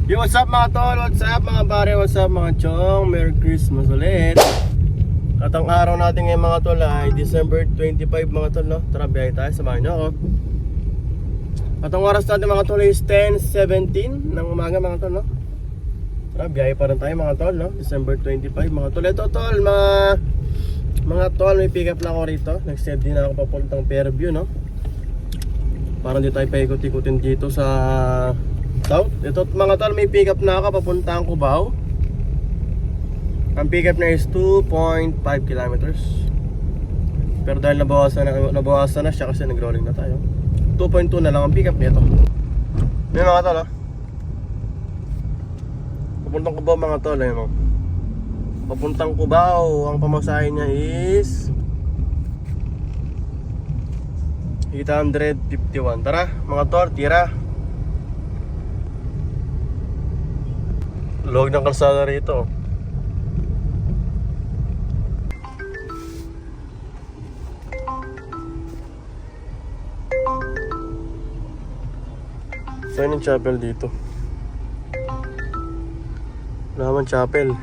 Yo, what's up mga tol? What's up mga pare? What's up mga chong? Merry Christmas ulit. At ang araw natin ngayon mga tol ay December 25 mga tol, no? Tara, biyahe tayo, samahan nyo ako. At ang oras natin mga tol is 10:17 ng umaga mga tol, no? Tara, biyahe pa rin tayo mga tol, no? December 25 mga tol. Ito tol, mga tol, may pick up na ako rito. Nag-send din ako papuntang Fairview, no? Para hindi tayo paikot-ikutin dito sa south. Ito mga tol, may pick up na ako papuntang Cubao. Ang pick up na is 2.5 kilometers. Pero dahil nabawasan na siya kasi nag-rolling na tayo, 2.2 na lang ang pick up nito. Yan mga tol, papuntang Cubao mga tol, ayun, papuntang Cubao. Ang pamasahe niya is 851. Tara mga tol, tira. Luwag ng kalsada rito. Saan yung chapel dito? Wala naman chapel.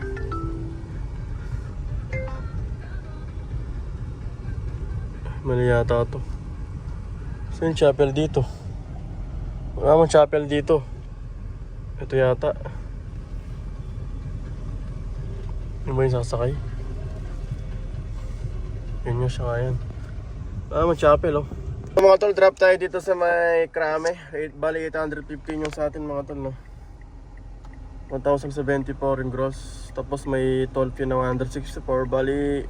Mali yata ito. Saan yung chapel dito? Wala naman chapel dito. Ito yata. Yung ba yung sasakay? Yun yung siya nga yan. Wala naman chapel, oh. Mga tol, drop tayo dito sa may Krame. Bali 815 yung sa atin mga tol, no? 1,074 yung gross. Tapos may toll fee na 164. Bali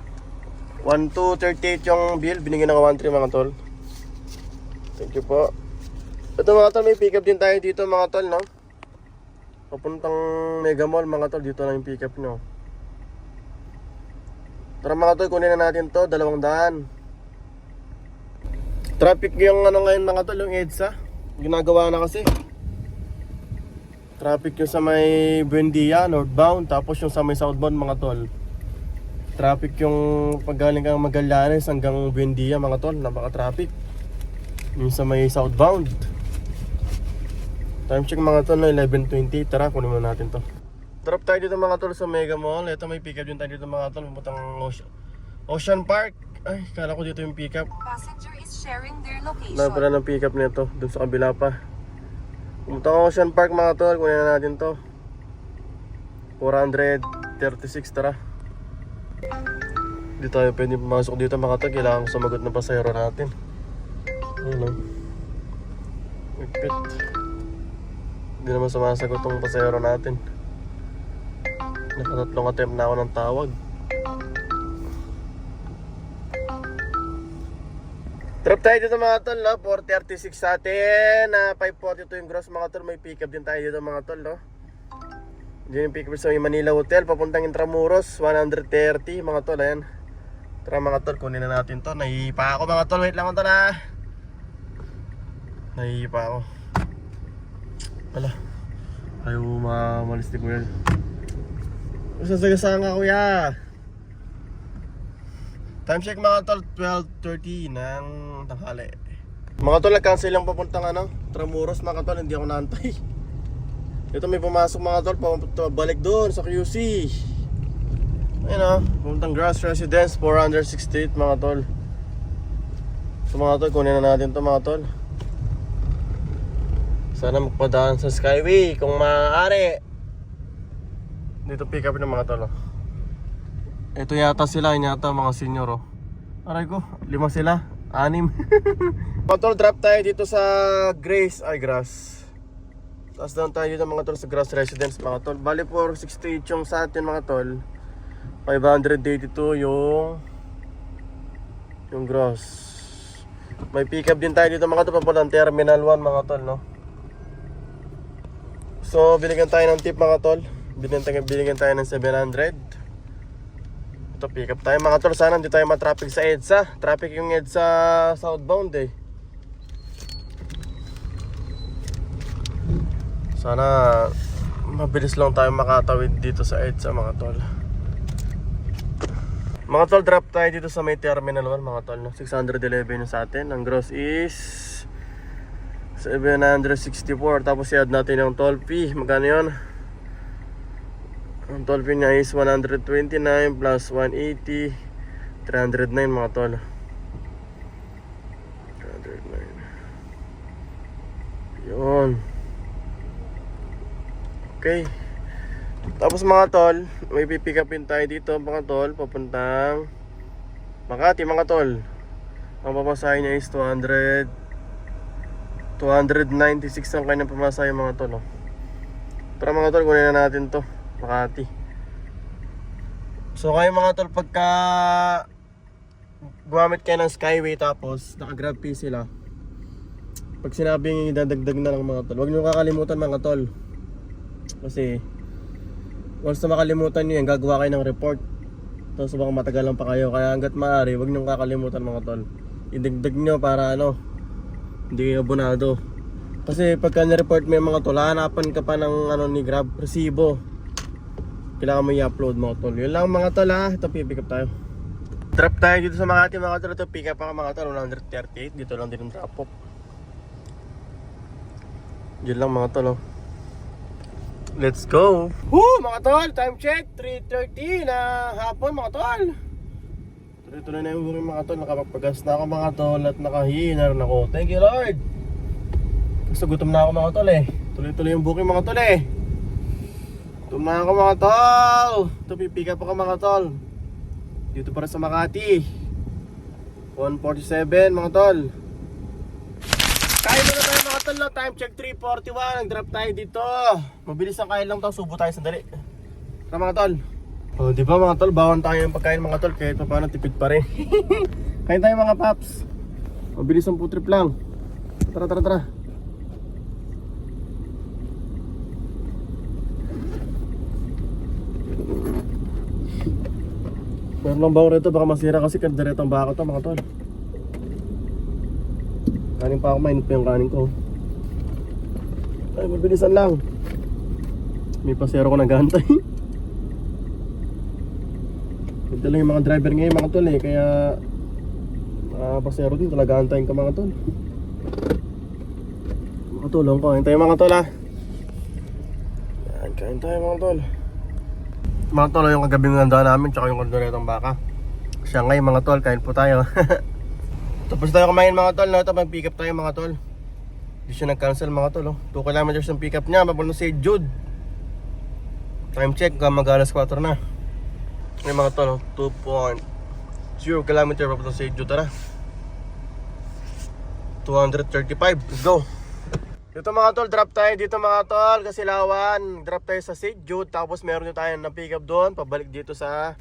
1,238 yung bill. Binigyan ng 1,300 mga tol. Thank you po. Ito mga tol, may pick up din tayo dito mga tol, no? Papuntang Mega Mall mga tol. Dito lang yung pick up nyo. Tara mga tol, kunin na natin to. 200. Traffic yung ano ngayon mga tol, yung EDSA. Ginagawa na kasi. Traffic yung sa may Buendia, northbound. Tapos yung sa may southbound mga tol. Traffic yung paggaling kang Magallanes hanggang Buendia mga tol. Napaka-traffic. Yung sa may southbound. Time check mga tol na 11:20. Tara, kunin muna natin to. Drop tayo dito mga tol sa Mega Mall. Ito may pick up din tayo dito mga tol. Pumunta Ocean Park. Ay, kala ko dito yung pick up. Passenger is sharing their location. Wala pala ng pick up nito. Doon sa kabila pa. Pumunta ko Ocean Park mga tol. Kunin na natin to. 436. Tara. Hindi tayo pwede pumasok dito mga tol. Kailangan sumagot ng pasahero natin. Ayun o. Wipit. Hindi naman sumasagot tong pasahero natin. Nakatatlong attempt na ako ng tawag. Drop tayo dito mga tol, no? 436 sa atin. 542 yung gross mga tol. May pick up din tayo dito mga tol, no? Diyan yung pick up sa Manila Hotel. Papuntang Intramuros, 130 mga tol, ayan. Tara mga tol, kunin na natin to. Nahihipa ako mga tol. Wait lang ito na. Nahihipa ako. Wala. Ayaw malis ni Kuya. Sasagasaan ka kuya. Time check mga tol, 12:30 ng tanghali. Mga tol, nag-cancel lang papuntang Intramuros mga tol. Hindi ako naantay. Ito may pumasok mga tol, balik doon sa QC. Ayun o, pupuntang Grass Residence, 468 mga tol. So mga tol, kunin na natin to mga tol. Sana magpadaan sa Skyway kung maaari. Dito pick up ng mga tol. Ito yata sila, yata mga senior oh. Aray ko, 5 sila, 6. Mga tol, drop tayo dito sa Grass. Tapos down tayo dito mga tol sa Grass Residence mga tol. Bali 468 yung sa atin mga tol. 582 yung gross. May pick up din tayo dito mga tol papuntang Terminal 1 mga tol, no. So binigyan tayo ng tip mga tol. Binigyan tayo ng 700. Ito pick up tayo mga tol. Sana hindi tayo matraffic sa EDSA. Traffic yung EDSA southbound eh. Sana mabilis lang tayo makatawid dito sa EDSA mga tol. Mga tol, drop tayo dito sa may Terminal 1 mga tol, no? 611 yung sa atin. Ang gross is 764. Tapos i-add natin yung toll fee. Magkano yun? Ang toll fee niya is 129 plus 180, 309 mga tol. 309. Yun. Okay. Tapos mga tol, may pipick upin tayo dito mga tol, papuntang Makati mga tol. Ang pamasahe niya is 296 ang kanyang pamasahe mga tol. Tara mga tol, kunin na natin to, Makati. So kayo mga tol, pagka gumamit kayo ng Skyway tapos naka-grab fee sila, pag sinabing idadagdag na lang mga tol, huwag nyo kakalimutan mga tol. Kasi once na makalimutan nyo yan, gagawa kayo ng report. Tapos baka matagal lang pa kayo. Kaya hanggat maaari, huwag nyo kakalimutan mga tol. Idagdag nyo para hindi kayo abonado. Kasi pagka na-report mo yung mga tol, hanapan ka pa ng ni Grab, resibo. Kailangan mo i-upload mga tol. Yun lang mga tol ha. Ito pick up tayo. Drop tayo dito sa Makati mga tol. Ito pick up ako mga tol, 138. Dito lang din yung drop off. Yun lang mga tol. Let's go! Woo! Mga tol! Time check! 3:30 na hapon mga tol! Tuloy-tuloy na yung booking mga tol. Nakapagpagas na ako mga tol at nakahinar na ako. Thank you Lord! Kasi gutom na ako mga tol eh. Tuloy-tuloy yung booking mga tol eh. Gutom na ako mga tol! Ito pipick up ako mga tol. Dito para sa Makati. 147 mga tol. Kain muna tayo mga tol, no? Time check 3:41. Nag-drop tayo dito. Mabilis ang kain lang to. Subo tayo sandali. Tara mga tol. O diba mga tol, bawon tayo yung pagkain mga tol. Kahit pa paano tipid pa rin. Kain tayo mga paps. Mabilis ang food trip lang. Tara tara tara. Meron lang bawon rito, baka masira kasi kandiretang baka to mga tol. Kanin pa ako, mainit pa yung kanin ko. Ay, mabilisan lang. May pasero ko nag-aantay. Ito lang yung mga driver ngayon mga tol eh. Kaya pasero din talaga antayin ka mga tol. Mga tol, kain tayo mga tol ha. Yan, kain tayo mga tol. Mga tol, yung kagabing handa namin tsaka yung kalderetang baka. Siya ngayon mga tol, kain po tayo. Tapos tayo kumain mga tol, no? Ito mag-pick up tayo mga tol. Hindi siya nag-cancel mga tol, 2 kilometers yung pick up niya, papunta St. Jude. Time check, mag-alas 4 na. May mga tol, 2.0 kilometer papunta St. Jude, tara. 235, let's go. Dito mga tol, drop tayo dito mga tol, kasi Lawan. Drop tayo sa St. Jude, tapos meron din tayo na pick up doon, pabalik dito sa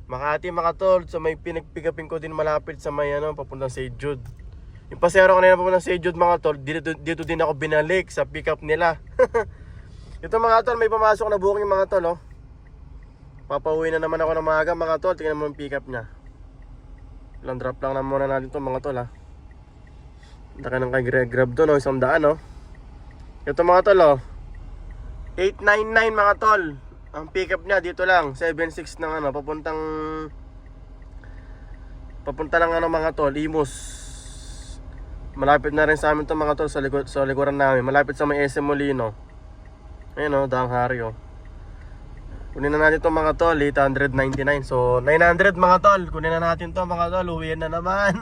Makati mga tol. So may pinag-pick upin ko din malapit sa may papuntang St. Jude. Yung pasero ko na papuntang St. Jude mga tol, dito din ako binalik sa pick up nila. Ito mga tol, may pumasok na booking mga tol oh. Papauwi na naman ako ng maaga mga tol. Tingnan mo yung pick up nya. Ilang drop lang na muna natin to mga tol ha. Laki ng kay Grab doon oh, 100 oh. Ito mga tol oh, 899 mga tol. Ang pick up niya dito lang, 76 ng papunta lang mga tol, Imus. Malapit na rin sa amin to mga tol, sa likuran namin. Malapit sa may SM Molino. Ayun Dang Hari oh. Kunin na natin to mga tol, 899. So 900 mga tol, kunin na natin to mga tol, uwiin na naman.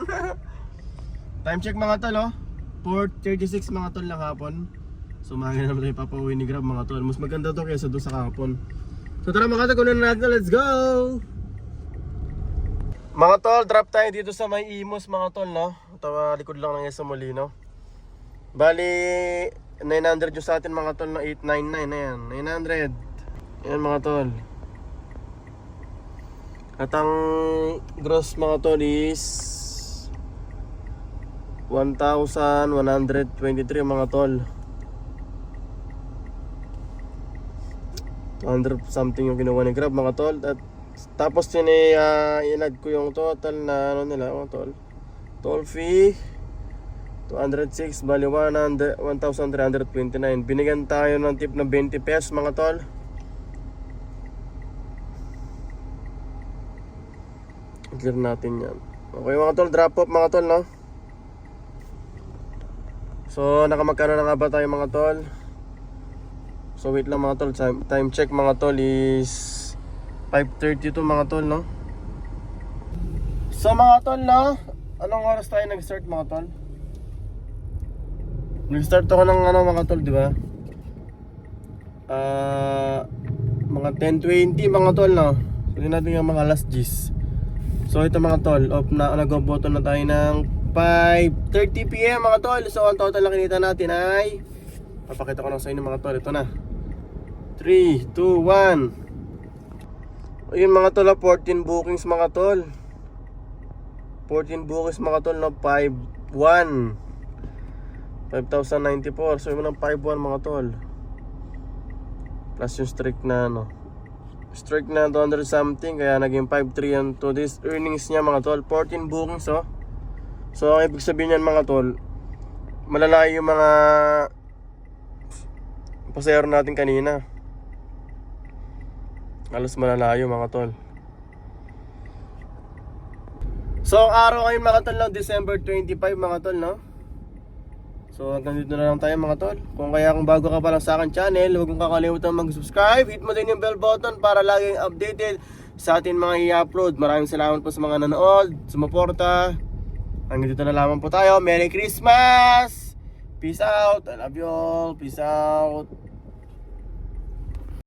Time check mga tol oh, 4:36 mga tol lang hapon. So maaga naman tayo papauwi ni Grab mga tol. Mas maganda to kaysa doon sa kahapon. So tara mga tol, kunin na natin, let's go! Mga tol, drop tayo dito sa may Imus mga tol no. Ito likod lang ng SM Molino. Bali 900 yung sa atin mga tol no, 899 na yan, 900. Yan mga tol. At ang gross mga tol is 1,123 mga tol. 100 something yung kinuha ni Grab mga tol. At tapos in-add ko yung total na nila tol. Toll fee 206, bali 1,329. Binigyan tayo ng tip na 20 pesos mga tol. Clear natin yan. Okay mga tol, drop off mga tol no. So nakamagkano na nga ba tayo mga tol? So wait lang mga tol, time check mga tol is 5:32 mga tol, no? So mga tol, no? Anong oras tayo nag-start mga tol? Nag-start ako ng ano mga tol, di ba? Mga 10:20 mga tol, no? So yun natin yung mga last G's. So ito mga tol, nag-boto na tayo ng 5:30 PM mga tol. So ang total na kinita natin ay, papakita ko lang sa inyo mga tol, ito na. 3, 2, 1. Ayun mga tol, 14 bookings mga tol. 14 bookings mga tol, no? 5,1 5,094. So yun ng 5,1 mga tol. Plus yung streak na ano, streak na 200 something, kaya naging 5,3 yan to this earnings niya mga tol. 14 bookings, oh. So ang ibig sabihin yan mga tol, malalayo yung mga pasayro natin kanina. Halos malalayo mga tol. So ang araw ngayon mga tol, no? December 25 mga tol, no? So hanggang dito na lang tayo mga tol. Kung bago ka pa lang sa akin channel, huwag mong kakalimutan mag-subscribe. Hit mo din yung bell button para laging updated sa atin mga i-upload. Maraming salamat po sa mga nanood, sumuporta. Hanggang dito na lamang po tayo. Merry Christmas! Peace out! I love you all. Peace out!